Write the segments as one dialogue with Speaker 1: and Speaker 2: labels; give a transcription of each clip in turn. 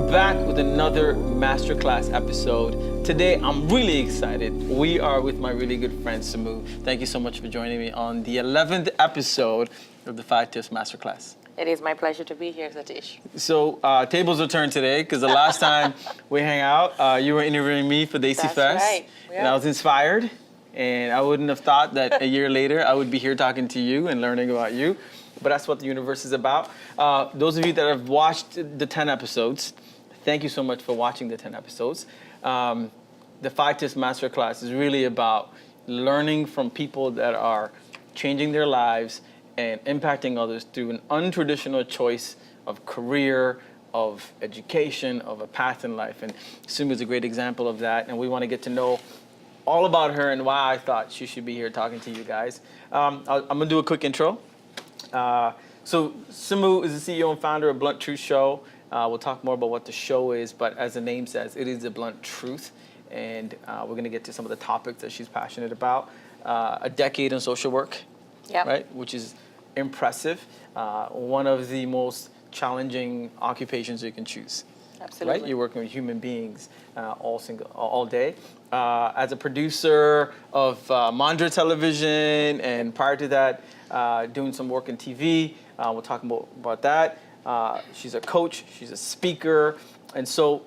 Speaker 1: back with another masterclass episode. Today, I'm really excited. We are with my really good friend, Sumu. Thank you so much for joining me on the 11th episode of the 5 Tips Masterclass.
Speaker 2: It is my pleasure to be here, Satish.
Speaker 1: So, tables are turned today, because the last time we hang out, you were interviewing me for desiFEST.
Speaker 2: That's right.
Speaker 1: And I was inspired, and I wouldn't have thought that a year later I would be here talking to you and learning about you. But that's what the universe is about. Those of you that have watched the 10 episodes, thank you so much for watching the 10 episodes. The 5 Tips Masterclass is really about learning from people that are changing their lives and impacting others through an untraditional choice of career, of education, of a path in life. And Sumu is a great example of that. And we want to get to know all about her and why I thought she should be here talking to you guys. I'm going to do a quick intro. So Sumu is the CEO and founder of Blunt Truth Show. We'll talk more about what the show is, but as the name says, it is the blunt truth. And we're going to get to some of the topics that she's passionate about. A decade in social work, right? Which is impressive. One of the most challenging occupations you can choose.
Speaker 2: Absolutely.
Speaker 1: Right? You're working with human beings all day. As a producer of Mandra Television, and prior to that, doing some work in TV. We'll talk more about that. She's a coach. She's a speaker. And so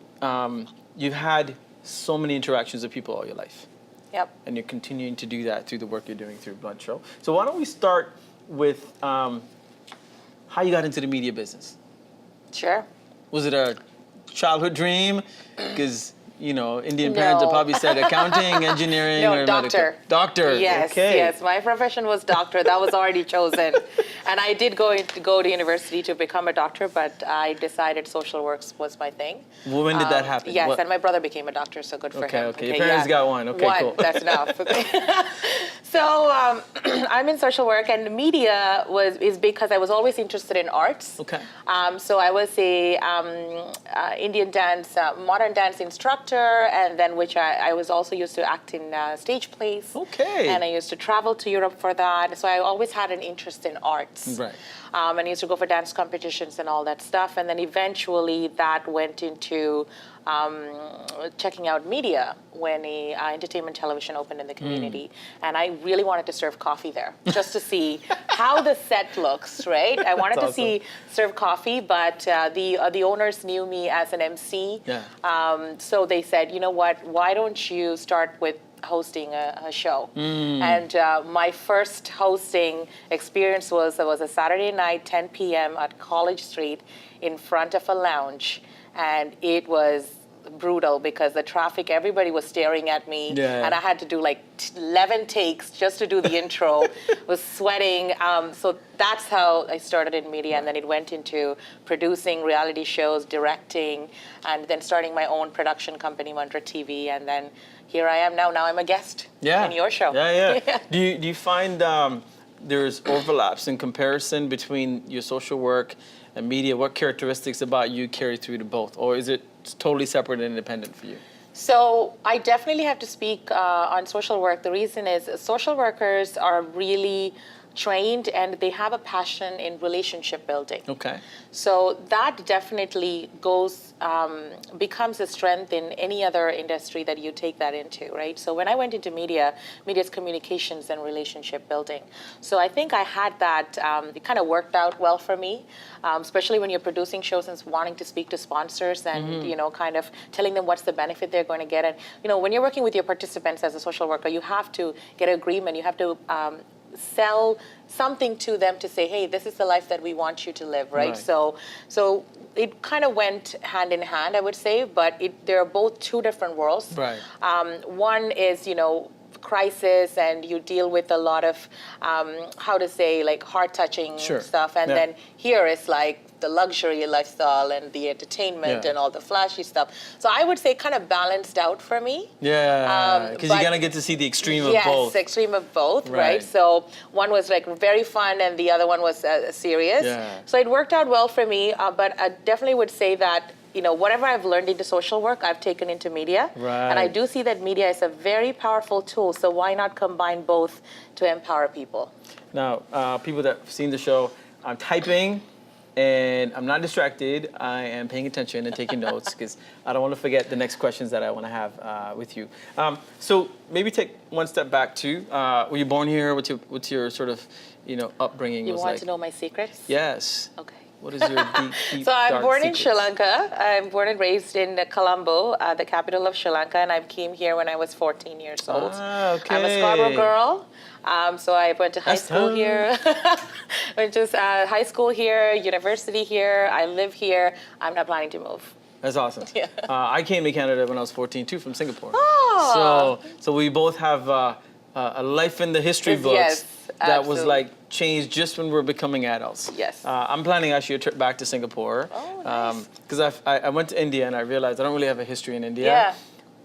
Speaker 1: you've had so many interactions with people all your life.
Speaker 2: Yep.
Speaker 1: And you're continuing to do that through the work you're doing through Blunt Show. So why don't we start with how you got into the media business?
Speaker 2: Sure.
Speaker 1: Was it a childhood dream? Because, you know, Indian parents have probably said accounting, engineering, or
Speaker 2: doctor.
Speaker 1: medical. Doctor.
Speaker 2: Yes,
Speaker 1: okay.
Speaker 2: yes. My profession was doctor. That was already chosen. And I did go to university to become a doctor, but I decided social work was my thing.
Speaker 1: Well, when did that happen?
Speaker 2: Yes, and my brother became a doctor, so good for him.
Speaker 1: Okay, your parents got one. Okay,
Speaker 2: one,
Speaker 1: cool.
Speaker 2: That's enough. So I'm in social work, and media is because I was always interested in arts.
Speaker 1: Okay.
Speaker 2: So I was a Indian dance, modern dance instructor, and then which I was also used to act in stage plays.
Speaker 1: Okay.
Speaker 2: And I used to travel to Europe for that. So I always had an interest in arts.
Speaker 1: Right.
Speaker 2: And I used to go for dance competitions and all that stuff. And then eventually that went into checking out media when entertainment television opened in the community. And I really wanted to serve coffee there just to see how the set looks, right? I wanted
Speaker 1: That's
Speaker 2: to serve coffee, but the owners knew me as an MC.
Speaker 1: Yeah.
Speaker 2: So they said, you know what, why don't you start with hosting a show. And my first hosting experience was a Saturday night, 10 p.m. at College Street in front of a lounge. And it was brutal because the traffic, everybody was staring at me.
Speaker 1: Yeah.
Speaker 2: And I had to do like 11 takes just to do the intro. Was sweating. So that's how I started in media. And then it went into producing reality shows, directing, and then starting my own production company, Mandra TV. And then here I am now. Now I'm a guest in your show.
Speaker 1: Yeah. Do you find there's overlaps in comparison between your social work and media? What characteristics about you carry through to both? Or is it totally separate and independent for you?
Speaker 2: So I definitely have to speak on social work. The reason is social workers are really trained and they have a passion in relationship building.
Speaker 1: Okay.
Speaker 2: So that definitely becomes a strength in any other industry that you take that into, right? So when I went into media's communications and relationship building. So I think I had that, it kind of worked out well for me, especially when you're producing shows and wanting to speak to sponsors and, you know, kind of telling them what's the benefit they're going to get. And, you know, when you're working with your participants as a social worker, you have to get an agreement, you have to sell something to them to say, hey, this is the life that we want you to live, right? So it kind of went hand in hand, I would say, but they're both two different worlds.
Speaker 1: Right.
Speaker 2: One is, you know, crisis and you deal with a lot of, like heart-touching stuff. And then here is like the luxury lifestyle and the entertainment and all the flashy stuff. So I would say kind of balanced out for me.
Speaker 1: Yeah, because you're going to get to see the extreme of both.
Speaker 2: Yes, extreme of both, right? So one was like very fun and the other one was serious.
Speaker 1: Yeah.
Speaker 2: So it worked out well for me, but I definitely would say that, you know, whatever I've learned into social work, I've taken into media.
Speaker 1: Right.
Speaker 2: And I do see that media is a very powerful tool, so why not combine both to empower people?
Speaker 1: Now, people that have seen the show, I'm typing and I'm not distracted. I am paying attention and taking notes because I don't want to forget the next questions that I want to have with you. So maybe take one step back too. Were you born here? What's your sort of upbringing?
Speaker 2: You
Speaker 1: was
Speaker 2: want
Speaker 1: like?
Speaker 2: to know my secrets?
Speaker 1: Yes.
Speaker 2: Okay.
Speaker 1: What is your deep
Speaker 2: So I'm
Speaker 1: dark
Speaker 2: born in
Speaker 1: secrets?
Speaker 2: Sri Lanka. I'm born and raised in Colombo, the capital of Sri Lanka, and I came here when I was 14 years old.
Speaker 1: Ah, okay.
Speaker 2: I'm a Scarborough girl. So I went to high
Speaker 1: That's
Speaker 2: school
Speaker 1: tough.
Speaker 2: here. Went to high school here, university here. I live here. I'm not planning to move.
Speaker 1: That's awesome.
Speaker 2: Yeah.
Speaker 1: I came to Canada when I was 14 too, from Singapore.
Speaker 2: Oh.
Speaker 1: So we both have a life in the history books
Speaker 2: Yes,
Speaker 1: that was
Speaker 2: absolutely.
Speaker 1: like changed just when we're becoming adults.
Speaker 2: Yes.
Speaker 1: I'm planning actually a trip back to Singapore.
Speaker 2: Oh, nice.
Speaker 1: Because I went to India and I realized I don't really have a history in India.
Speaker 2: Yeah.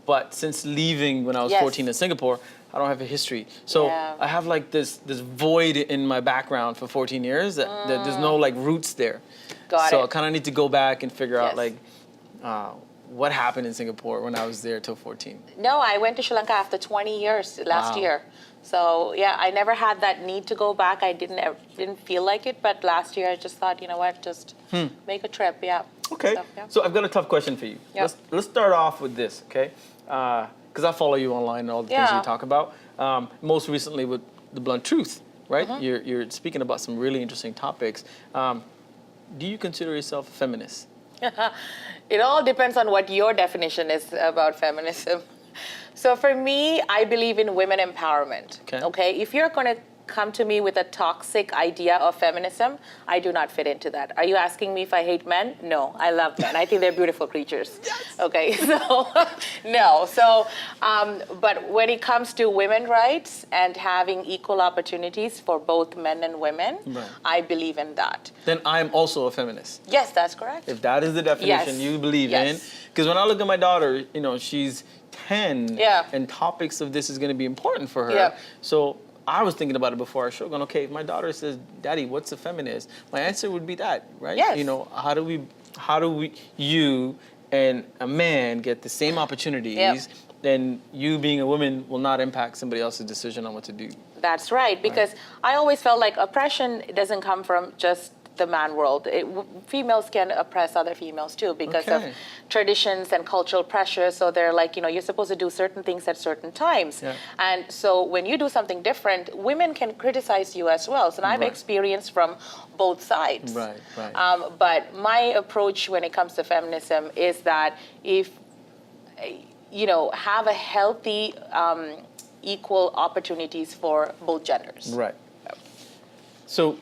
Speaker 1: But since leaving when I was
Speaker 2: Yes.
Speaker 1: 14 in Singapore, I don't have a history. So
Speaker 2: Yeah.
Speaker 1: I have like this void in my background for 14 years that there's no like roots there.
Speaker 2: Got
Speaker 1: So
Speaker 2: it.
Speaker 1: I kind of need to go back and figure out
Speaker 2: Yes.
Speaker 1: like what happened in Singapore when I was there till 14.
Speaker 2: No, I went to Sri Lanka after 20 years last
Speaker 1: Wow.
Speaker 2: year. So yeah, I never had that need to go back. I didn't feel like it, but last year I just thought, you know what, just make a trip. Yeah.
Speaker 1: Okay.
Speaker 2: Yeah.
Speaker 1: So I've got a tough question for you.
Speaker 2: Yep.
Speaker 1: Let's start off with this, okay? Because I follow you online and all the things
Speaker 2: Yeah.
Speaker 1: you talk about. Most recently with the blunt truth, right?
Speaker 2: Mm-hmm.
Speaker 1: You're speaking about some really interesting topics. Do you consider yourself a feminist?
Speaker 2: It all depends on what your definition is about feminism. So for me, I believe in women empowerment.
Speaker 1: Okay.
Speaker 2: If you're going to come to me with a toxic idea of feminism, I do not fit into that. Are you asking me if I hate men? No, I love men. I think they're beautiful creatures. Yes. Okay, so no. So, but when it comes to women rights and having equal opportunities for both men and women,
Speaker 1: Right.
Speaker 2: I believe in that.
Speaker 1: Then I'm also a feminist.
Speaker 2: Yes, that's correct.
Speaker 1: If that is the definition
Speaker 2: Yes.
Speaker 1: you believe in.
Speaker 2: Yes.
Speaker 1: Because when I look at my daughter, she's 10
Speaker 2: Yeah.
Speaker 1: and topics of this is going to be important for her.
Speaker 2: Yeah.
Speaker 1: So I was thinking about it before our show, going, okay, if my daughter says, Daddy, what's a feminist? My answer would be that, right?
Speaker 2: Yes.
Speaker 1: How do we, you and a man get the same opportunities,
Speaker 2: Yep.
Speaker 1: then you being a woman will not impact somebody else's decision on what to do.
Speaker 2: That's right, because I always felt like oppression doesn't come from just the man world. Females can oppress other females too because of
Speaker 1: Okay.
Speaker 2: traditions and cultural pressures. So they're like, you're supposed to do certain things at certain times.
Speaker 1: Yeah.
Speaker 2: And so when you do something different, women can criticize you as well. So I've
Speaker 1: Right.
Speaker 2: experienced from both sides.
Speaker 1: Right.
Speaker 2: But my approach when it comes to feminism is that if, have a healthy, equal opportunities for both genders.
Speaker 1: Right. So,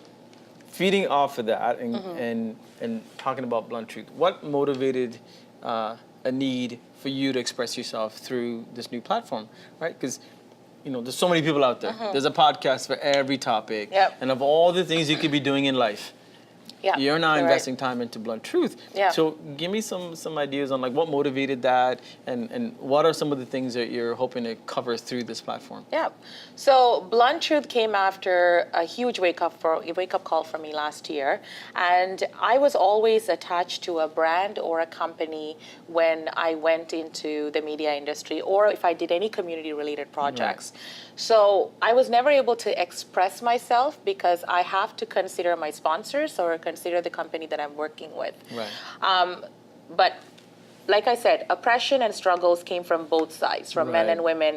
Speaker 1: feeding off of that
Speaker 2: Mm-hmm.
Speaker 1: and talking about blunt truth, what motivated a need for you to express yourself through this new platform, right? Because there's so many people out there. There's a podcast for every topic,
Speaker 2: Mm-hmm. Yep.
Speaker 1: and of all the things you could be doing in life,
Speaker 2: Yeah,
Speaker 1: you're now
Speaker 2: right.
Speaker 1: investing time into blunt truth.
Speaker 2: Yeah.
Speaker 1: So give me some ideas on like what motivated that, and what are some of the things that you're hoping to cover through this platform.
Speaker 2: Yeah. So Blunt Truth came after a huge wake up call for me last year, and I was always attached to a brand or a company when I went into the media industry, or if I did any community related projects. So I was never able to express myself because I have to consider my sponsors or consider the company that I'm working with.
Speaker 1: Right.
Speaker 2: But like I said, oppression and struggles came from both sides, from men
Speaker 1: Right.
Speaker 2: and women,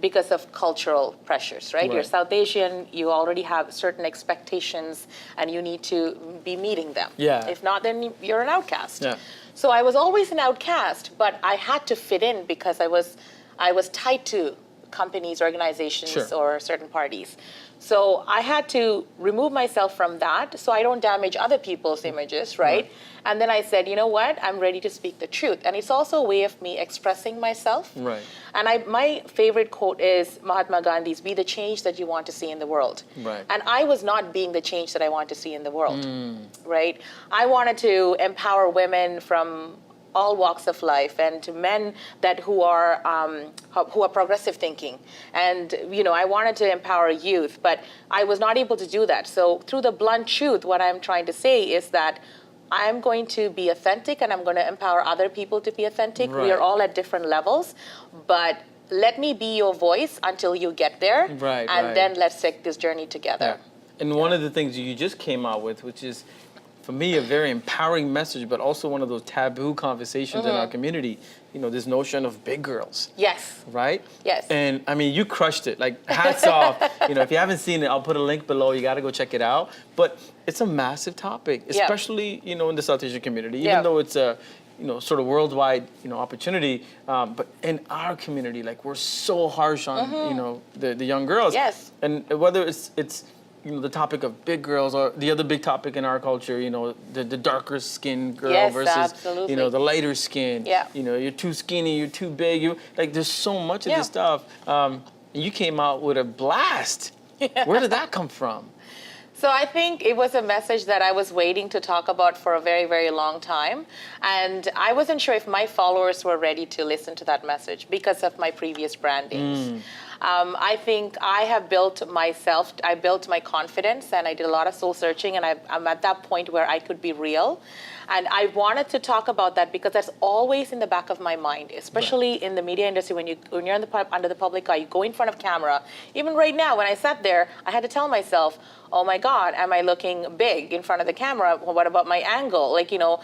Speaker 2: because of cultural pressures, right? You're
Speaker 1: Right.
Speaker 2: South Asian, you already have certain expectations, and you need to be meeting them.
Speaker 1: Yeah.
Speaker 2: If not, then you're an outcast.
Speaker 1: Yeah.
Speaker 2: So I was always an outcast, but I had to fit in because I was tied to companies, organizations,
Speaker 1: Sure.
Speaker 2: or certain parties. So I had to remove myself from that so I don't damage other people's images, right? And then I said, you know what? I'm ready to speak the truth. And it's also a way of me expressing myself.
Speaker 1: Right.
Speaker 2: And my favorite quote is Mahatma Gandhi's, be the change that you want to see in the world.
Speaker 1: Right.
Speaker 2: And I was not being the change that I want to see in the world, right? I wanted to empower women from all walks of life, and to men who are progressive thinking, and I wanted to empower youth, but I was not able to do that. So through the blunt truth, what I'm trying to say is that I'm going to be authentic, and I'm going to empower other people to be authentic. We
Speaker 1: Right.
Speaker 2: are all at different levels, but let me be your voice until you get there,
Speaker 1: Right,
Speaker 2: and
Speaker 1: right.
Speaker 2: then let's take this journey together.
Speaker 1: Yeah. And one of the things you just came out with, which is for me, a very empowering message, but also one of those taboo conversations in our community. You know, this notion of big girls.
Speaker 2: Yes.
Speaker 1: Right?
Speaker 2: Yes.
Speaker 1: And I mean, you crushed it. Like, hats off. You know, if you haven't seen it, I'll put a link below. You got to go check it out. But it's a massive topic, especially, you know, in the South Asian community, even though it's a, you know, sort of worldwide, you know, opportunity. But in our community, like, we're so harsh on, you know, the young girls.
Speaker 2: Yes.
Speaker 1: And whether it's you know, the topic of big girls, or the other big topic in our culture, you know, the darker skinned girl versus,
Speaker 2: absolutely.
Speaker 1: you know, the lighter skin.
Speaker 2: Yeah.
Speaker 1: You know, you're too skinny, you're too big. You like, there's so much of this stuff. You came out with a blast. Where did that come from?
Speaker 2: So I think it was a message that I was waiting to talk about for a very, very long time. And I wasn't sure if my followers were ready to listen to that message because of my previous brandings. I think I have built myself, I built my confidence, and I did a lot of soul searching, and I'm at that point where I could be real. And I wanted to talk about that because that's always in the back of my mind, especially in the media industry. When you're in under the public eye, you go in front of camera. Even right now, when I sat there, I had to tell myself, oh my God, am I looking big in front of the camera? Well, what about my angle? Like, you know,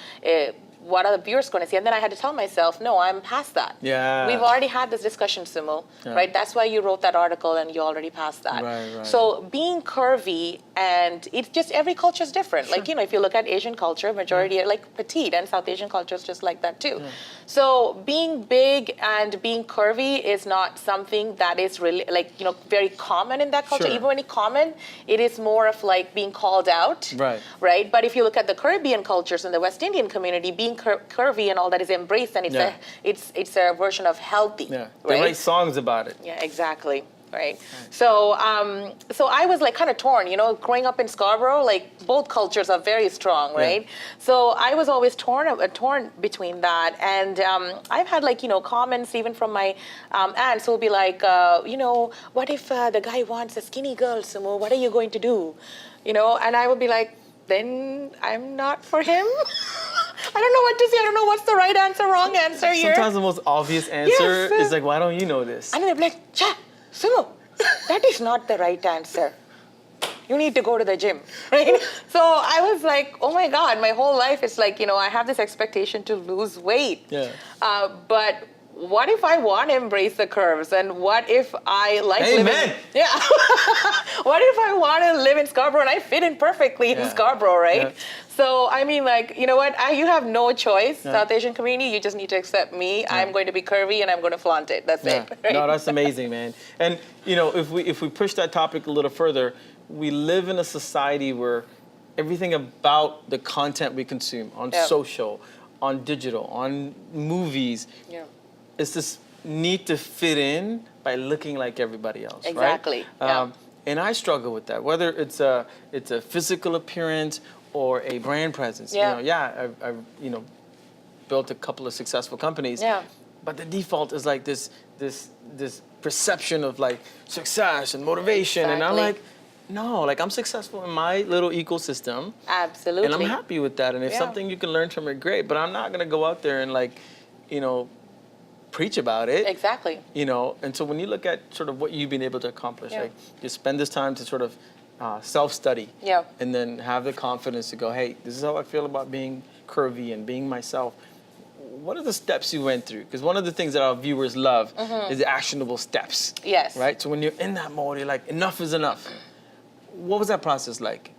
Speaker 2: what are the viewers going to see? And then I had to tell myself, no, I'm past that.
Speaker 1: Yeah.
Speaker 2: We've already had this discussion, Sumu, right? That's why you wrote that article and you already passed that.
Speaker 1: Right.
Speaker 2: So being curvy, and it's just every culture is different. Like, you know, if you look at Asian culture, majority are like petite, and South Asian culture is just like that too. So being big and being curvy is not something that is really, like, you know, very common in that culture. Even when it's common, it is more of like being called out. Right? But if you look at the Caribbean cultures and the West Indian community, being curvy and all that is embraced, and it's a version of healthy.
Speaker 1: They write songs about it.
Speaker 2: Yeah, exactly. Right. So I was like kind of torn, you know, growing up in Scarborough, like both cultures are very strong, right? So I was always torn between that. And I've had, like, you know, comments even from my aunts who will be like, you know, what if the guy wants a skinny girl, Sumu? What are you going to do? You know, and I would be like, then I'm not for him. I don't know what to say. I don't know what's the right answer, wrong answer here.
Speaker 1: Sometimes the most obvious answer is like, why don't you know this?
Speaker 2: And then they'd be like, Cha, Sumu, that is not the right answer. You need to go to the gym, right? So I was like, oh my God, my whole life is like, you know, I have this expectation to lose weight. But what if I want to embrace the curves? And what if I like living... What if I want to live in Scarborough and I fit in perfectly in Scarborough, right? So, I mean, like, you know what? You have no choice, South Asian community. You just need to accept me. I'm going to be curvy and I'm going to flaunt it. That's it. Right?
Speaker 1: No, that's amazing, man. And, you know, if we push that topic a little further, we live in a society where everything about the content we consume on social, on digital, on movies, it's this need to fit in by looking like everybody else,
Speaker 2: exactly.
Speaker 1: Right? And I struggle with that, whether it's a physical appearance or a brand presence. You know, I've you know, built a couple of successful companies. But the default is like this perception of like success and motivation, and I'm like, no, like I'm successful in my little ecosystem.
Speaker 2: Absolutely.
Speaker 1: And I'm happy with that. And if something you can learn from it, great. But I'm not gonna go out there and, like, you know, preach about it.
Speaker 2: Exactly.
Speaker 1: You know, and so when you look at sort of what you've been able to accomplish, like, you spend this time to sort of self-study. And then have the confidence to go, hey, this is how I feel about being curvy and being myself. What are the steps you went through? Because one of the things that our viewers love is the actionable steps. Right? So when you're in that mode, you're like, enough is enough. What was that process like?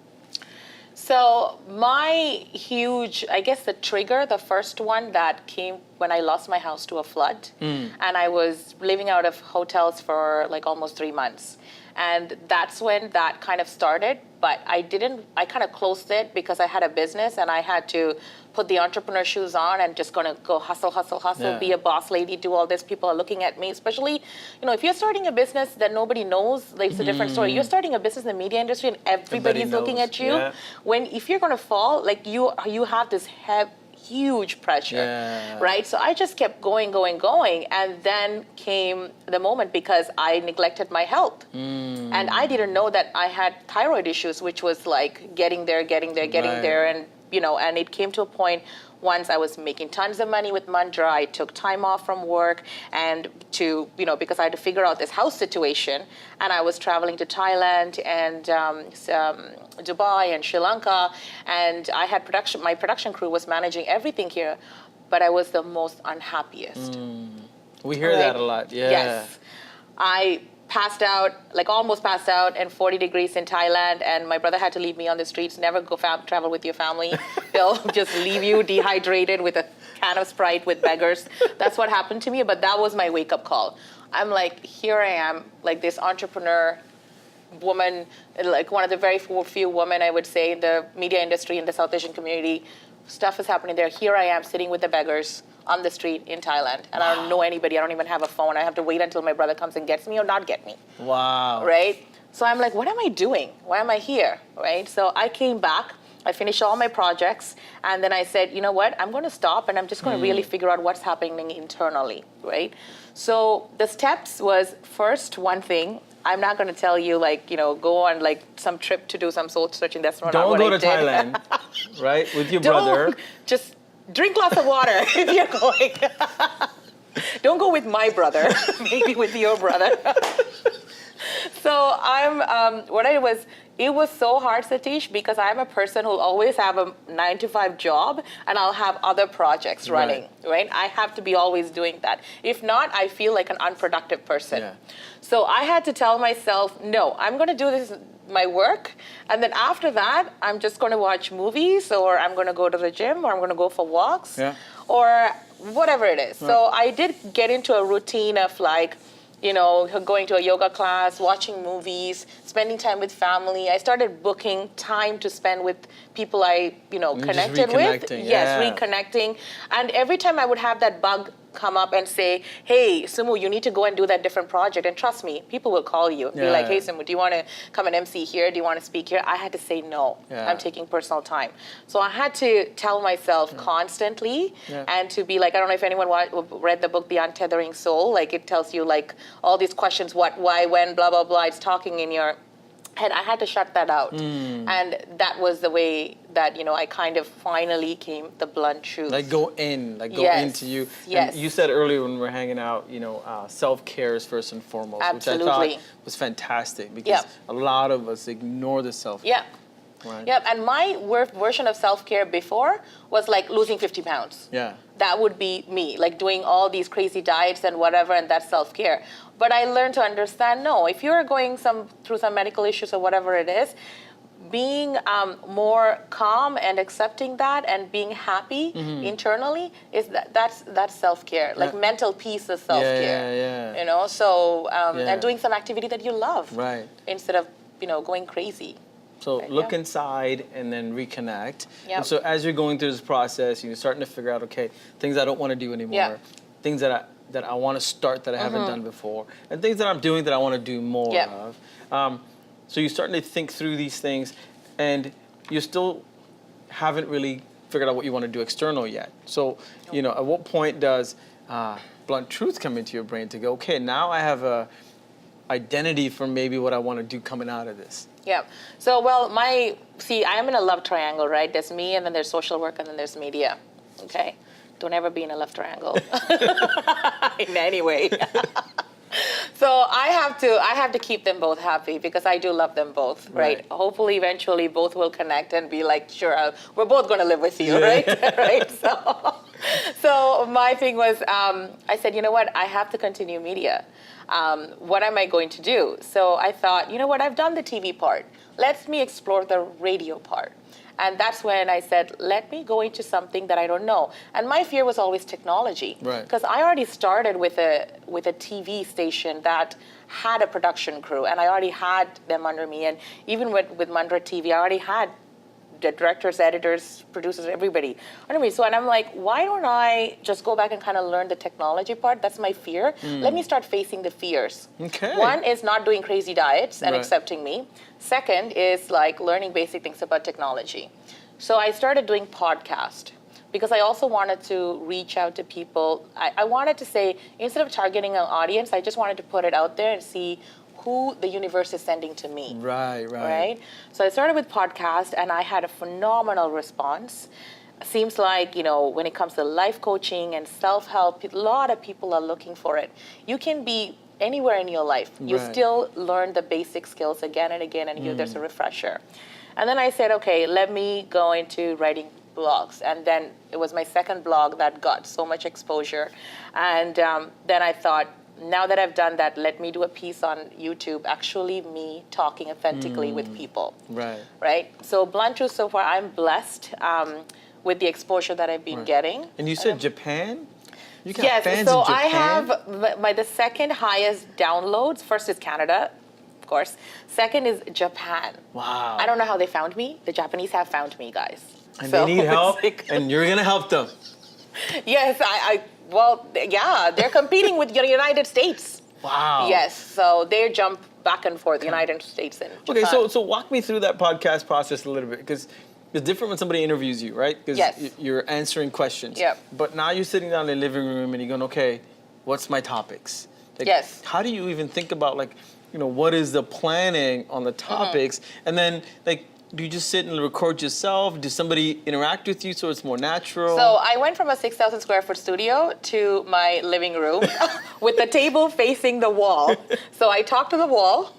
Speaker 2: So my huge, I guess the trigger, the first one that came when I lost my house to a flood. And I was living out of hotels for like almost 3 months. And that's when that kind of started. But I kind of closed it because I had a business and I had to put the entrepreneur shoes on and just gonna go hustle, be a boss lady, do all this. People are looking at me, especially, you know, if you're starting a business that nobody knows, like, it's a different story. You're starting a business in the media industry and everybody's looking at you. If you're gonna fall, like, you have this huge pressure, right? So I just kept going, and then came the moment because I neglected my health. And I didn't know that I had thyroid issues, which was like getting there, and and it came to a point once I was making tons of money with Mandra. I took time off from work and because I had to figure out this house situation, and I was traveling to Thailand and Dubai and Sri Lanka, and I had my production crew was managing everything here, but I was the most unhappiest.
Speaker 1: We hear that a lot, yeah.
Speaker 2: Yes. I passed out, almost passed out, and 40 degrees in Thailand, and my brother had to leave me on the streets. Never go travel with your family. They'll just leave you dehydrated with a can of Sprite with beggars. That's what happened to me, but that was my wake-up call. I'm like, here I am, this entrepreneur woman, one of the very few women, I would say, in the media industry in the South Asian community. Stuff is happening there. Here I am sitting with the beggars on the street in Thailand, and I don't know anybody. I don't even have a phone. I have to wait until my brother comes and gets me or not get me.
Speaker 1: Wow.
Speaker 2: Right? So I'm like, what am I doing? Why am I here? Right? So I came back. I finished all my projects, and then I said, you know what? I'm going to stop, and I'm just going to really figure out what's happening internally, right? So the steps was, first, one thing, I'm not going to tell you, go on, some trip to do some soul searching. That's not what I did.
Speaker 1: Don't go to Thailand, right, with your brother.
Speaker 2: Just drink lots of water if you're going. Don't go with my brother, maybe with your brother. So it was so hard, Sathish, because I'm a person who'll always have a 9-to-5 job, and I'll have other projects running, right? I have to be always doing that. If not, I feel like an unproductive person. Yeah. So I had to tell myself, no, I'm going to do this, my work, and then after that, I'm just going to watch movies, or I'm going to go to the gym, or I'm going to go for walks, or whatever it is. Right. So I did get into a routine of going to a yoga class, watching movies, spending time with family. I started booking time to spend with people I, connected with. Yes, reconnecting. And every time I would have that bug come up and say, hey, Sumu, you need to go and do that different project. And trust me, people will call you. Be like, hey, Sumu, do you want to come and MC here? Do you want to speak here? I had to say no. I'm taking personal time. So I had to tell myself constantly and to be I don't know if anyone read the book, The Untethering Soul. It tells you all these questions, what, why, when, blah, blah, blah. It's talking in your head. I had to shut that out. And that was the way that, I kind of finally came the blunt truth.
Speaker 1: Go into you.
Speaker 2: Yes.
Speaker 1: And you said earlier when we were hanging out, self-care is first and foremost.
Speaker 2: Absolutely.
Speaker 1: Which I thought was fantastic because a lot of us ignore the self-care.
Speaker 2: Yeah.
Speaker 1: Right.
Speaker 2: Yep, and my version of self-care before was losing 50 pounds.
Speaker 1: Yeah.
Speaker 2: That would be me, doing all these crazy diets and whatever, and that's self-care. But I learned to understand, no, if you're going through some medical issues or whatever it is, being more calm and accepting that and being happy internally that's self-care. Mental peace is self-care. So and doing some activity that you love.
Speaker 1: Right.
Speaker 2: Instead of going crazy.
Speaker 1: So look inside and then reconnect.
Speaker 2: Yep.
Speaker 1: And so as you're going through this process, you're starting to figure out, okay, things I don't want to do anymore, things that I want to start that I haven't done before, and things that I'm doing that I want to do more of. So you're starting to think through these things, and you still haven't really figured out what you want to do external yet. So, at what point does blunt truth come into your brain to go, okay, now I have a identity for maybe what I want to do coming out of this?
Speaker 2: Yeah. So, I am in a love triangle, right? There's me, and then there's social work, and then there's media. Okay? Don't ever be in a love triangle in any way. So I have to keep them both happy because I do love them both, right? Hopefully, eventually, both will connect and be like, sure, we're both going to live with you, right? Right. So my thing was, I said, you know what? I have to continue media. What am I going to do? So I thought, you know what? I've done the TV part. Let me explore the radio part. And that's when I said, let me go into something that I don't know. And my fear was always technology. Because I already started with a TV station that had a production crew, and I already had them under me. And even with Mandra TV, I already had the directors, editors, producers, everybody under me. So, and I'm like, why don't I just go back and kind of learn the technology part? That's my fear. Let me start facing the fears.
Speaker 1: Okay.
Speaker 2: One is not doing crazy diets and accepting me. Second is learning basic things about technology. So I started doing podcast because I also wanted to reach out to people. I wanted to say, instead of targeting an audience, I just wanted to put it out there and see who the universe is sending to me.
Speaker 1: Right.
Speaker 2: So I started with podcast, and I had a phenomenal response. Seems like, when it comes to life coaching and self-help, a lot of people are looking for it. You can be anywhere in your life. You still learn the basic skills again and again, and there's a refresher. And then I said, okay, let me go into writing blogs. And then it was my second blog that got so much exposure. And then I thought, now that I've done that, let me do a piece on YouTube, actually me talking authentically with people. Right? So blunt truth, so far, I'm blessed with the exposure that I've been getting.
Speaker 1: And you said Japan? You got
Speaker 2: yes,
Speaker 1: fans
Speaker 2: so
Speaker 1: in Japan?
Speaker 2: I have the second highest downloads. First is Canada, of course. Second is Japan.
Speaker 1: Wow.
Speaker 2: I don't know how they found me. The Japanese have found me, guys.
Speaker 1: And they need help, and you're going to help them.
Speaker 2: Yes, they're competing with the United States.
Speaker 1: Wow.
Speaker 2: Yes, so they jump back and forth, United States and Japan.
Speaker 1: Okay, so walk me through that podcast process a little bit, because it's different when somebody interviews you, right? Because you're answering questions.
Speaker 2: Yep.
Speaker 1: But now you're sitting down in the living room and you're going, okay, what's my topics? Like,
Speaker 2: yes.
Speaker 1: How do you even think about, what is the planning on the topics? And then, do you just sit and record yourself? Does somebody interact with you so it's more natural?
Speaker 2: So I went from a 6,000 square foot studio to my living room with the table facing the wall. So I talk to the wall.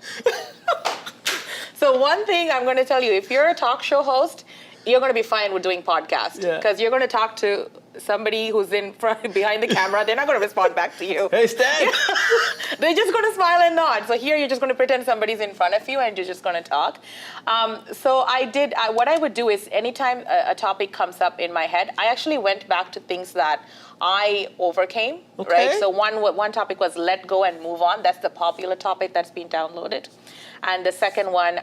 Speaker 2: So one thing I'm going to tell you, if you're a talk show host, you're going to be fine with doing podcast, because you're going to talk to somebody who's in front, behind the camera. They're not going to respond back to you.
Speaker 1: Hey, Stan!
Speaker 2: They're just going to smile and nod. So here you're just going to pretend somebody's in front of you and you're just going to talk. So what I would do is anytime a topic comes up in my head, I actually went back to things that I overcame, right? So one topic was let go and move on. That's the popular topic that's been downloaded. And the second one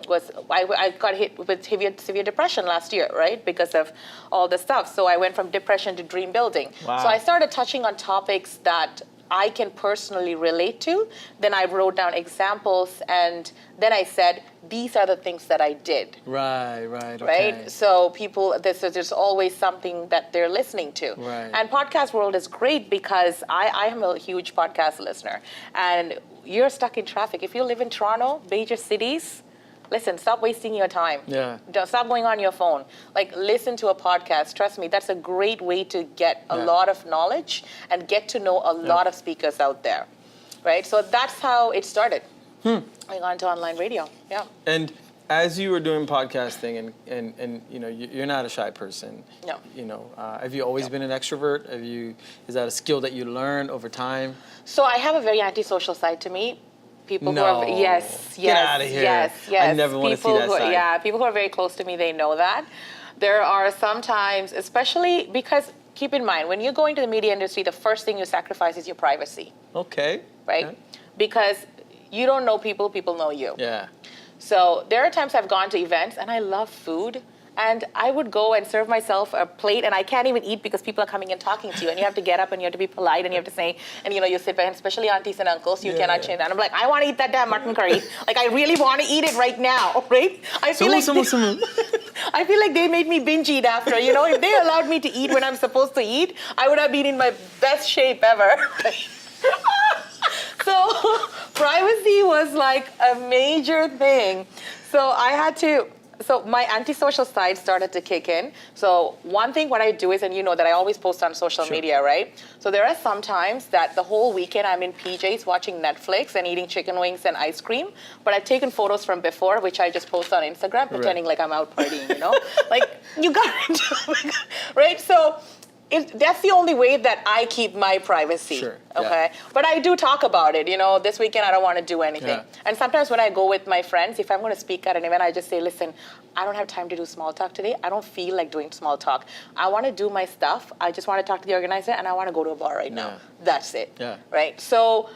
Speaker 2: was I got hit with severe depression last year, right? Because of all the stuff. So I went from depression to dream building.
Speaker 1: Wow.
Speaker 2: So I started touching on topics that I can personally relate to. Then I wrote down examples, and then I said, these are the things that I did.
Speaker 1: Right.
Speaker 2: Right? So there's always something that they're listening to.
Speaker 1: Right.
Speaker 2: And podcast world is great because I am a huge podcast listener. And you're stuck in traffic. If you live in Toronto, major cities, listen, stop wasting your time. Don't stop going on your phone. Listen to a podcast. Trust me, that's a great way to get a lot of knowledge and get to know a lot of speakers out there. Right? So that's how it started. I got into online radio. Yeah.
Speaker 1: And as you were doing podcasting, and you're not a shy person.
Speaker 2: No.
Speaker 1: Have you always been an extrovert? Is that a skill that you learn over time?
Speaker 2: So I have a very antisocial side to me. People who are
Speaker 1: Get out of here.
Speaker 2: Yes.
Speaker 1: I never want to see that side.
Speaker 2: Yeah, people who are very close to me, they know that. There are sometimes, especially because keep in mind, when you go into the media industry, the first thing you sacrifice is your privacy.
Speaker 1: Okay.
Speaker 2: Right?
Speaker 1: Okay.
Speaker 2: Because you don't know people, people know you.
Speaker 1: Yeah.
Speaker 2: So there are times I've gone to events and I love food. And I would go and serve myself a plate, and I can't even eat because people are coming and talking to you, and you have to get up and you have to be polite, and you have to say, and you sit back, and especially aunties and uncles, you cannot change that. And I'm like, I want to eat that damn mutton curry. I really want to eat it right now, right? I feel I feel like they made me binge eat after. If they allowed me to eat when I'm supposed to eat, I would have been in my best shape ever. So privacy was a major thing. So I had to. So my antisocial side started to kick in. So one thing what I do is, and that I always post on social media, right? So there are some times that the whole weekend I'm in PJs watching Netflix and eating chicken wings and ice cream, but I've taken photos from before, which I just post on Instagram, pretending like I'm out partying, you got it, right? So that's the only way that I keep my privacy. Okay. But I do talk about it. This weekend I don't want to do anything. And sometimes when I go with my friends, if I'm going to speak at an event, I just say, listen, I don't have time to do small talk today. I don't feel like doing small talk. I want to do my stuff. I just want to talk to the organizer, and I want to go to a bar right now. That's it. Right? So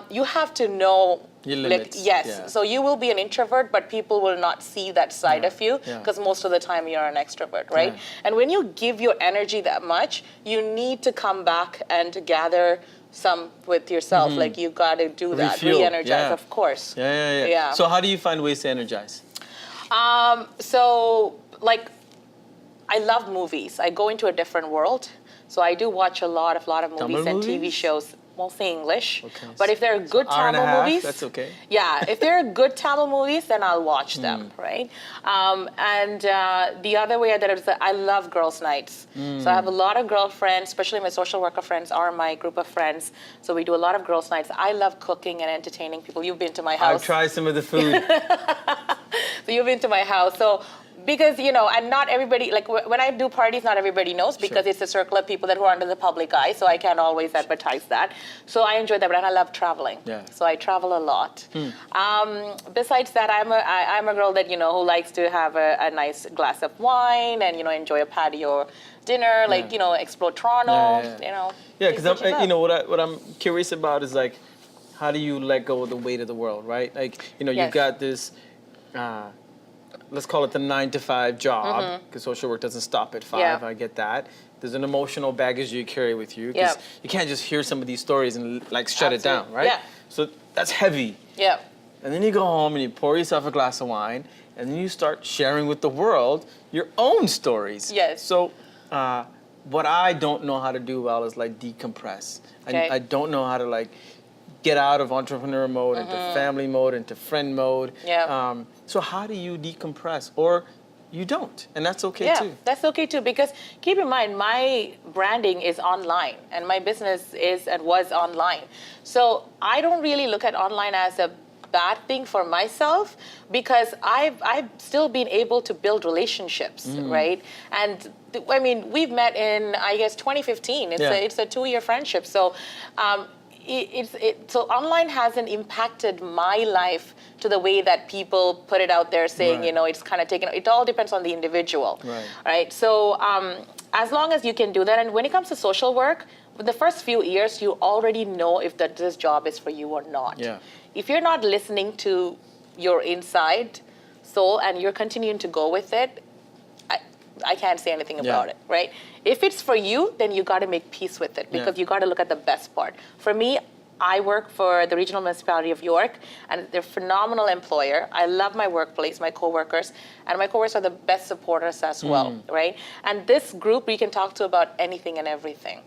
Speaker 2: you have to know
Speaker 1: your limits.
Speaker 2: So you will be an introvert, but people will not see that side of you because most of the time you're an extrovert, right? And when you give your energy that much, you need to come back and gather some with yourself. You got to do that, re-energize, of course.
Speaker 1: Yeah. So how do you find ways to energize?
Speaker 2: So I love movies. I go into a different world. So I do watch a lot of movies and TV shows. mostly English.
Speaker 1: Okay.
Speaker 2: But if they're good
Speaker 1: Hour and a
Speaker 2: Tamil
Speaker 1: half,
Speaker 2: movies,
Speaker 1: that's okay.
Speaker 2: Yeah, if they're good Tamil movies, then I'll watch them, right? The other way that is that I love girls' nights. So I have a lot of girlfriends, especially my social worker friends are my group of friends. So we do a lot of girls' nights. I love cooking and entertaining people. You've been to my house.
Speaker 1: I've tried some of the food.
Speaker 2: So you've been to my house. So because, and not everybody, like when I do parties, not everybody knows because it's a circle of people that who are under the public eye. So I can't always advertise that. So I enjoy that, but I love traveling.
Speaker 1: Yeah.
Speaker 2: So I travel a lot. Besides that, I'm a girl that, who likes to have a nice glass of wine and, enjoy a patio dinner, like, explore Toronto,
Speaker 1: Yeah, because what I'm curious about is like, how do you let go of the weight of the world, right? Like, you've got this, let's call it the 9-to-5 job, because social work doesn't stop at 5.
Speaker 2: Yeah.
Speaker 1: I get that. There's an emotional baggage you carry with you, because you can't just hear some of these stories and like shut it down, right?
Speaker 2: Yeah.
Speaker 1: So that's heavy.
Speaker 2: Yeah.
Speaker 1: And then you go home and you pour yourself a glass of wine, and then you start sharing with the world your own stories.
Speaker 2: Yes.
Speaker 1: So what I don't know how to do well is like decompress.
Speaker 2: Okay.
Speaker 1: I don't know how to like get out of entrepreneur mode into family mode, into friend mode.
Speaker 2: Yeah.
Speaker 1: So how do you decompress? Or you don't, and that's okay too.
Speaker 2: Yeah, that's okay too, because keep in mind, my branding is online, and my business is and was online. So I don't really look at online as a bad thing for myself, because I've still been able to build relationships, right? And we've met in, I guess, 2015. It's a 2-year friendship. So so online hasn't impacted my life to the way that people put it out there saying, it's kind of taken, it all depends on the individual, right? So as long as you can do that, and when it comes to social work, the first few years, you already know if this job is for you or not.
Speaker 1: Yeah.
Speaker 2: If you're not listening to your inside soul and you're continuing to go with it, I can't say anything about it, right? If it's for you, then you got to make peace with it, because you got to look at the best part. For me, I work for the Regional Municipality of York, and they're a phenomenal employer. I love my workplace, my coworkers, and my coworkers are the best supporters as well, right? And this group, we can talk to about anything and everything.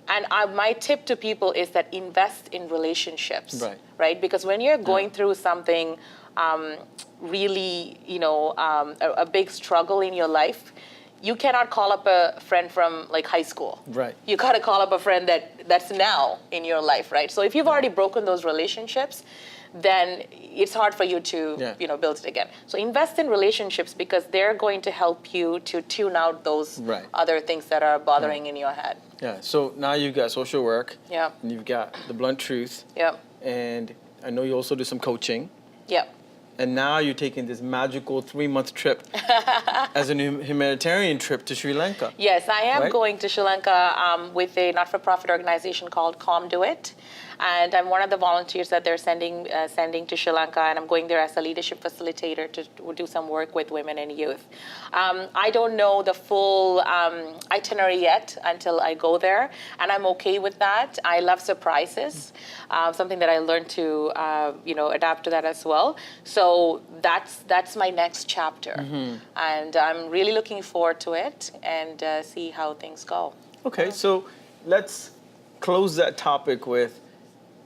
Speaker 2: And my tip to people is that invest in relationships, right? Because when you're going through something really, a big struggle in your life, you cannot call up a friend from like high school.
Speaker 1: Right.
Speaker 2: You got to call up a friend that's now in your life, right? So if you've already broken those relationships, then it's hard for you to, build it again. So invest in relationships, because they're going to help you to tune out those other things that are bothering in your head.
Speaker 1: Yeah. So now you've got social work.
Speaker 2: Yeah.
Speaker 1: And you've got the blunt truth.
Speaker 2: Yeah.
Speaker 1: And I know you also do some coaching.
Speaker 2: Yeah.
Speaker 1: And now you're taking this magical 3-month trip as a humanitarian trip to Sri Lanka.
Speaker 2: Yes, I am going to Sri Lanka with a not-for-profit organization called Comduit. And I'm one of the volunteers that they're sending to Sri Lanka, and I'm going there as a leadership facilitator to do some work with women and youth. I don't know the full itinerary yet until I go there, and I'm okay with that. I love surprises, something that I learned to adapt to that as well. So that's my next chapter, and I'm really looking forward to it and see how things go.
Speaker 1: Okay, so let's close that topic with,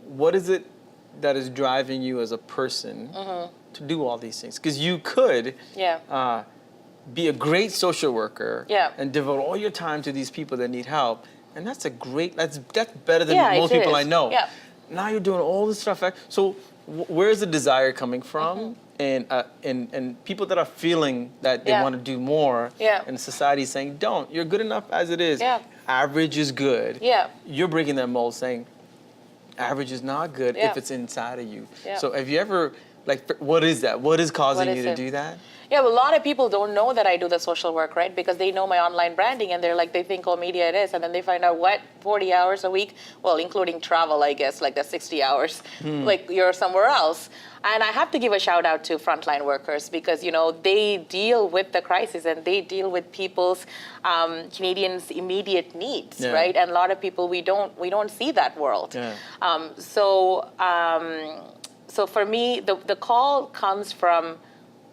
Speaker 1: what is it that is driving you as a person to do all these things? Because you could be a great social worker and devote all your time to these people that need help, and that's better than most people I know.
Speaker 2: Yeah.
Speaker 1: Now you're doing all this stuff. So where's the desire coming from? And people that are feeling that they want to do more, and society is saying, don't, you're good enough as it is.
Speaker 2: Yeah.
Speaker 1: Average is good.
Speaker 2: Yeah.
Speaker 1: You're breaking that mold, saying average is not good if it's inside of you. So have you ever, what is that? What is causing you to do that?
Speaker 2: Yeah, well, a lot of people don't know that I do the social work, right? Because they know my online branding, and they think, oh, media it is. And then they find out, 40 hours a week? Well, including travel, I guess, like that's 60 hours. Like you're somewhere else. And I have to give a shout out to frontline workers, because, they deal with the crisis, and they deal with people's, Canadians' immediate needs, right? And a lot of people, we don't see that world. Yeah. So for me, the call comes from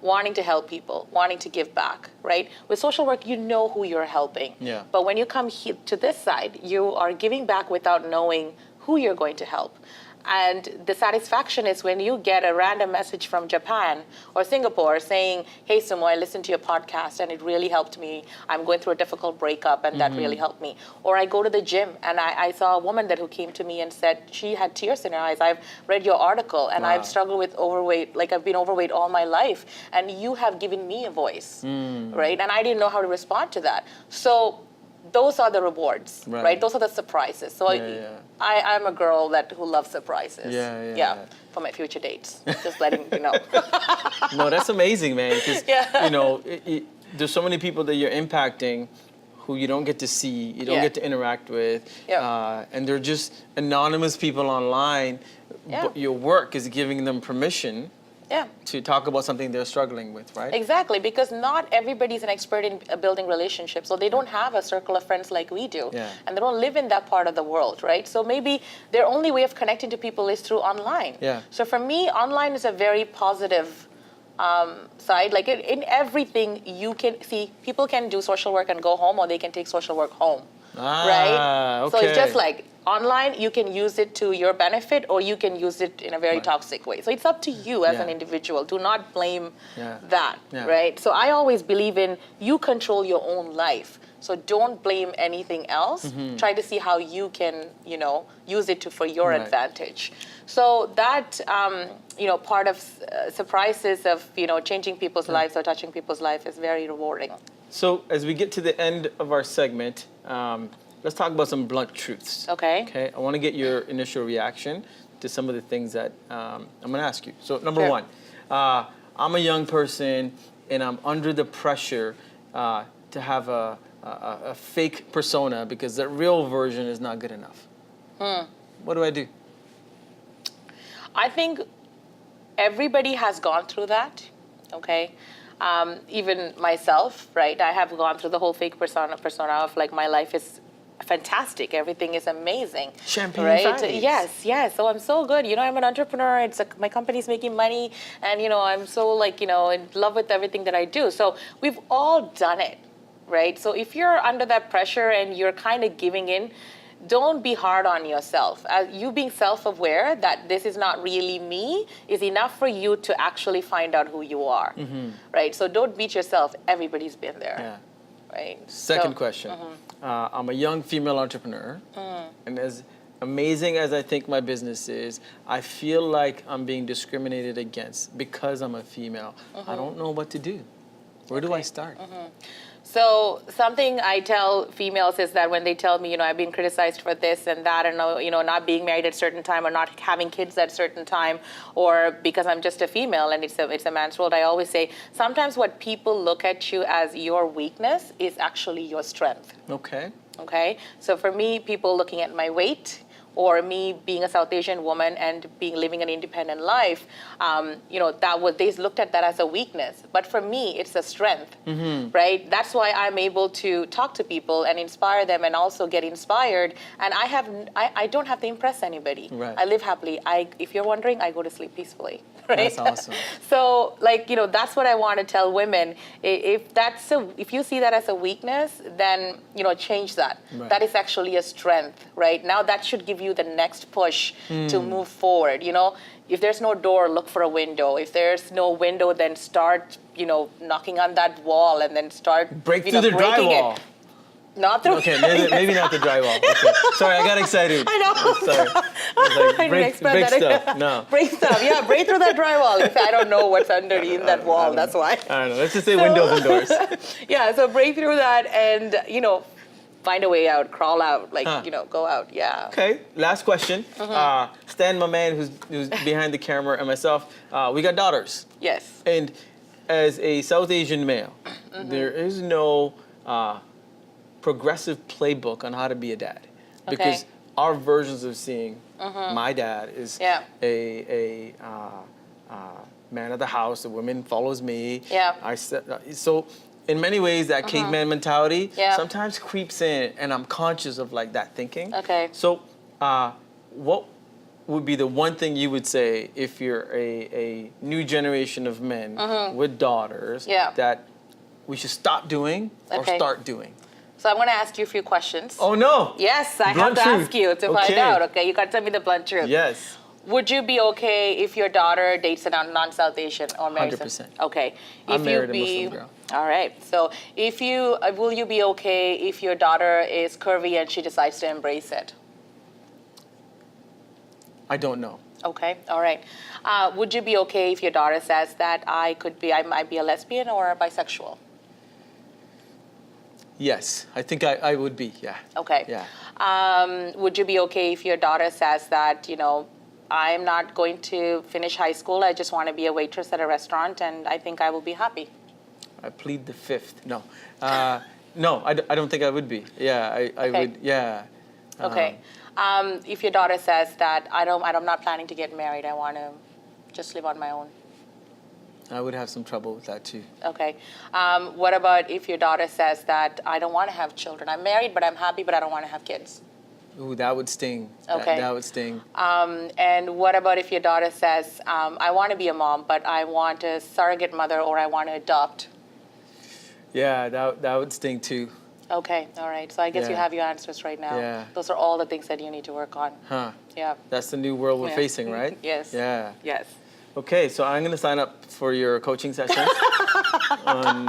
Speaker 2: wanting to help people, wanting to give back, right? With social work, you know who you're helping.
Speaker 1: Yeah.
Speaker 2: But when you come to this side, you are giving back without knowing who you're going to help. And the satisfaction is when you get a random message from Japan or Singapore saying, hey, Sumu, I listened to your podcast and it really helped me. I'm going through a difficult breakup and that really helped me. Or I go to the gym and I saw a woman who came to me and said she had tears in her eyes. I've read your article and I've struggled with overweight, like I've been overweight all my life. And you have given me a voice, right? And I didn't know how to respond to that. So those are the rewards, right? Those are the surprises. So I'm a girl who loves surprises. Yeah. For my future dates, just letting you know.
Speaker 1: No, that's amazing, man. Because you know, there's so many people that you're impacting who you don't get to see, you don't get to interact with, and they're just anonymous people online. But your work is giving them permission. To talk about something they're struggling with, right?
Speaker 2: Exactly, because not everybody's an expert in building relationships, so they don't have a circle of friends like we do, and they don't live in that part of the world, right? So maybe their only way of connecting to people is through online. So for me, online is a very positive side. Like in everything, you can see people can do social work and go home, or they can take social work home, right?
Speaker 1: Okay.
Speaker 2: So it's just like online, you can use it to your benefit, or you can use it in a very toxic way. So it's up to you as an individual. Do not blame that, right? So I always believe in you control your own life. So don't blame anything else. Try to see how you can, you know, use it for your advantage. So that, you know, part of surprises of, you know, changing people's lives or touching people's life is very rewarding.
Speaker 1: So as we get to the end of our segment, let's talk about some blunt truths. Okay. I want to get your initial reaction to some of the things that I'm going to ask you. So number one, I'm a young person and I'm under the pressure to have a fake persona because the real version is not good enough. What do I do?
Speaker 2: I think everybody has gone through that. Okay. Even myself, right? I have gone through the whole fake persona of like my life is fantastic. Everything is amazing.
Speaker 1: Champagne
Speaker 2: right?
Speaker 1: Fridays.
Speaker 2: Yes. So I'm so good. You know, I'm an entrepreneur. My company's making money, and you know, I'm so like in love with everything that I do. So we've all done it, right? So if you're under that pressure and you're kind of giving in, don't be hard on yourself. You being self-aware that this is not really me is enough for you to actually find out who you are, right? So don't beat yourself. Everybody's been there, right?
Speaker 1: Second question. I'm a young female entrepreneur, and as amazing as I think my business is, I feel like I'm being discriminated against because I'm a female. I don't know what to do. Where do I start?
Speaker 2: So something I tell females is that when they tell me, you know, I've been criticized for this and that, and you know, not being married at a certain time or not having kids at a certain time, or because I'm just a female and it's a man's world, I always say sometimes what people look at you as your weakness is actually your strength. Okay. So for me, people looking at my weight, or me being a South Asian woman and living an independent life, you know, they looked at that as a weakness. But for me, it's a strength, right? That's why I'm able to talk to people and inspire them and also get inspired. And I don't have to impress anybody. I live happily. If you're wondering, I go to sleep peacefully. Right?
Speaker 1: That's awesome.
Speaker 2: So, like, you know, that's what I want to tell women. If you see that as a weakness, then, you know, change that. That is actually a strength, right? Now that should give you the next push to move forward. You know, if there's no door, look for a window. If there's no window, then start, you know, knocking on that wall and then start
Speaker 1: break through the drywall.
Speaker 2: Not through.
Speaker 1: Okay, maybe not the drywall. Okay. Sorry, I got excited.
Speaker 2: I know.
Speaker 1: Sorry. I was like, break stuff. No.
Speaker 2: Break stuff. Yeah, break through that drywall. I don't know what's underneath that wall. That's why.
Speaker 1: I don't know. Let's just say windows and doors.
Speaker 2: Yeah. So break through that, and you know, find a way out. Crawl out. Like you know, go out. Yeah.
Speaker 1: Okay. Last question. Stan, my man, who's behind the camera, and myself, we got daughters.
Speaker 2: Yes.
Speaker 1: And as a South Asian male, there is no progressive playbook on how to be a dad, because our versions of seeing my dad is a man of the house. The woman follows me. So in many ways, that caveman mentality sometimes creeps in, and I'm conscious of like that thinking. So what would be the one thing you would say if you're a new generation of men with daughters that we should stop doing or start doing?
Speaker 2: So I'm going to ask you a few questions.
Speaker 1: Oh no!
Speaker 2: Yes, I
Speaker 1: Blunt
Speaker 2: have to
Speaker 1: truth.
Speaker 2: ask you to find out. Okay, you got to tell me the blunt truth.
Speaker 1: Yes.
Speaker 2: Would you be okay if your daughter dates a non-South Asian or marries
Speaker 1: 100%.
Speaker 2: Okay.
Speaker 1: I'm married a Muslim girl.
Speaker 2: All right. So if you will you be okay if your daughter is curvy and she decides to embrace it?
Speaker 1: I don't know.
Speaker 2: Okay. All right. Would you be okay if your daughter says that I might be a lesbian or a bisexual?
Speaker 1: Yes, I think I would be. Yeah.
Speaker 2: Okay.
Speaker 1: Yeah.
Speaker 2: Would you be okay if your daughter says that, I'm not going to finish high school, I just want to be a waitress at a restaurant and I think I will be happy?
Speaker 1: I plead the fifth. No. No, I don't think I would be. Yeah, I
Speaker 2: Okay.
Speaker 1: would. Yeah.
Speaker 2: Okay. If your daughter says that I'm not planning to get married, I want to just live on my own.
Speaker 1: I would have some trouble with that too.
Speaker 2: Okay. What about if your daughter says that I don't want to have children? I'm married, but I'm happy, but I don't want to have kids.
Speaker 1: Ooh, that would sting.
Speaker 2: Okay.
Speaker 1: That would sting.
Speaker 2: And what about if your daughter says, I want to be a mom, but I want a surrogate mother or I want to adopt?
Speaker 1: Yeah, that would sting too.
Speaker 2: Okay, all right. So I guess you
Speaker 1: Yeah.
Speaker 2: have your answers right now.
Speaker 1: Yeah.
Speaker 2: Those are all the things that you need to work on.
Speaker 1: Huh.
Speaker 2: Yeah.
Speaker 1: That's the new world we're
Speaker 2: Yeah.
Speaker 1: facing, right?
Speaker 2: Yes.
Speaker 1: Yeah.
Speaker 2: Yes.
Speaker 1: Okay, so I'm gonna sign up for your coaching sessions on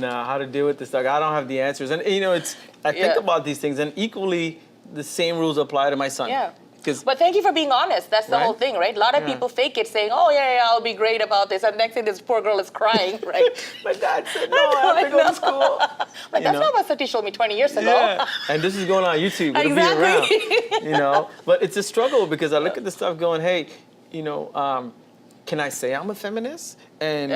Speaker 1: how to deal with this stuff. I don't have the answers, and I think
Speaker 2: Yeah.
Speaker 1: about these things, and equally the same rules apply to my son.
Speaker 2: Yeah.
Speaker 1: 'Cause-
Speaker 2: But thank you for being honest. That's the
Speaker 1: Right?
Speaker 2: whole thing, right? A lot of
Speaker 1: Yeah.
Speaker 2: people fake it saying, oh, yeah, I'll be great about this. And next thing, this poor girl is crying, right?
Speaker 1: My dad said no, I have to go to school.
Speaker 2: But that's not what Satish told me 20 years ago.
Speaker 1: Yeah, and this is going on YouTube. It'll
Speaker 2: Exactly.
Speaker 1: be around, But it's a struggle because I look at this stuff going, hey, can I say I'm a feminist? And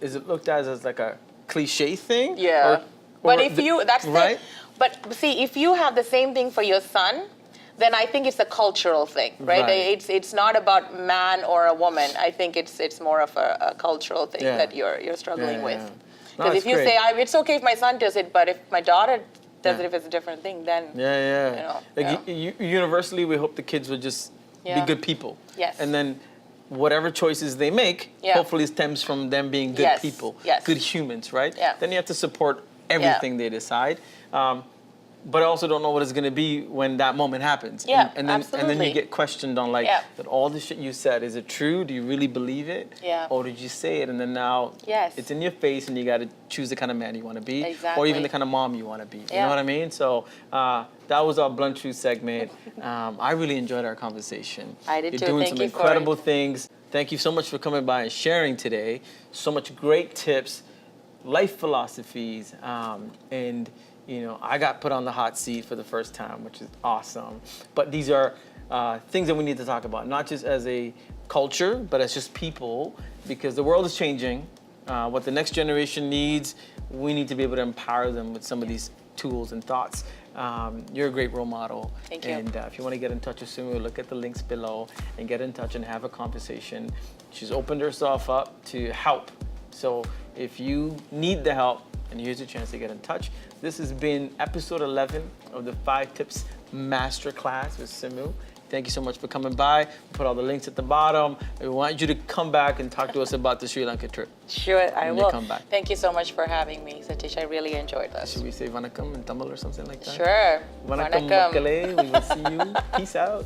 Speaker 1: is it looked at as like a cliche thing?
Speaker 2: Yeah. But if that's
Speaker 1: right?
Speaker 2: But see, if you have the same thing for your son, then I think it's a cultural thing, right?
Speaker 1: Right.
Speaker 2: It's not about man or a woman. I think it's more of a cultural thing
Speaker 1: Yeah.
Speaker 2: that you're struggling
Speaker 1: Yeah,
Speaker 2: with.
Speaker 1: yeah.
Speaker 2: Because
Speaker 1: No,
Speaker 2: if you
Speaker 1: it's
Speaker 2: say,
Speaker 1: great.
Speaker 2: it's okay if my son does it, but if my daughter does
Speaker 1: Yeah.
Speaker 2: it, if it's a different thing, then
Speaker 1: Yeah. Universally, we hope the kids would just be
Speaker 2: Yeah.
Speaker 1: good people.
Speaker 2: Yes.
Speaker 1: And then whatever choices they make,
Speaker 2: Yeah.
Speaker 1: hopefully stems from them being good
Speaker 2: Yes,
Speaker 1: people,
Speaker 2: yes.
Speaker 1: good humans, right?
Speaker 2: Yeah.
Speaker 1: Then you have to support everything they decide. But I also don't know what it's going to be when that moment happens.
Speaker 2: Yeah,
Speaker 1: and then
Speaker 2: absolutely.
Speaker 1: you get questioned on
Speaker 2: Yeah.
Speaker 1: that all the shit you said, is it true? Do you really believe it?
Speaker 2: Yeah.
Speaker 1: Or did you say it and then now
Speaker 2: Yes.
Speaker 1: it's in your face and you got to choose the kind of man you want to be, or
Speaker 2: Exactly.
Speaker 1: even the kind of mom you want to be. You
Speaker 2: Yeah.
Speaker 1: know what I mean? So that was our Blunt Truth segment. I really enjoyed our conversation.
Speaker 2: I did
Speaker 1: You're
Speaker 2: too.
Speaker 1: doing
Speaker 2: Thank
Speaker 1: some
Speaker 2: you for
Speaker 1: incredible
Speaker 2: it.
Speaker 1: things. Thank you so much for coming by and sharing today. So much great tips, life philosophies, and I got put on the hot seat for the first time, which is awesome. But these are things that we need to talk about, not just as a culture, but as just people, because the world is changing. What the next generation needs, we need to be able to empower them with some of these tools and thoughts. You're a great role model.
Speaker 2: Thank you.
Speaker 1: And if you want to get in touch with Sumu, look at the links below and get in touch and have a conversation. She's opened herself up to help. So if you need the help, and here's your chance to get in touch. This has been episode 11 of the 5 Tips Masterclass with Sumu. Thank you so much for coming by. We'll put all the links at the bottom. We want you to come back and talk to us about the Sri Lanka trip.
Speaker 2: Sure, I
Speaker 1: When you
Speaker 2: will.
Speaker 1: come back.
Speaker 2: Thank you so much for having me, Satish. I really enjoyed this.
Speaker 1: Should we say vanakkam in Tamil or something like that?
Speaker 2: Sure.
Speaker 1: Vanakkam makkale. We will see you. Peace out.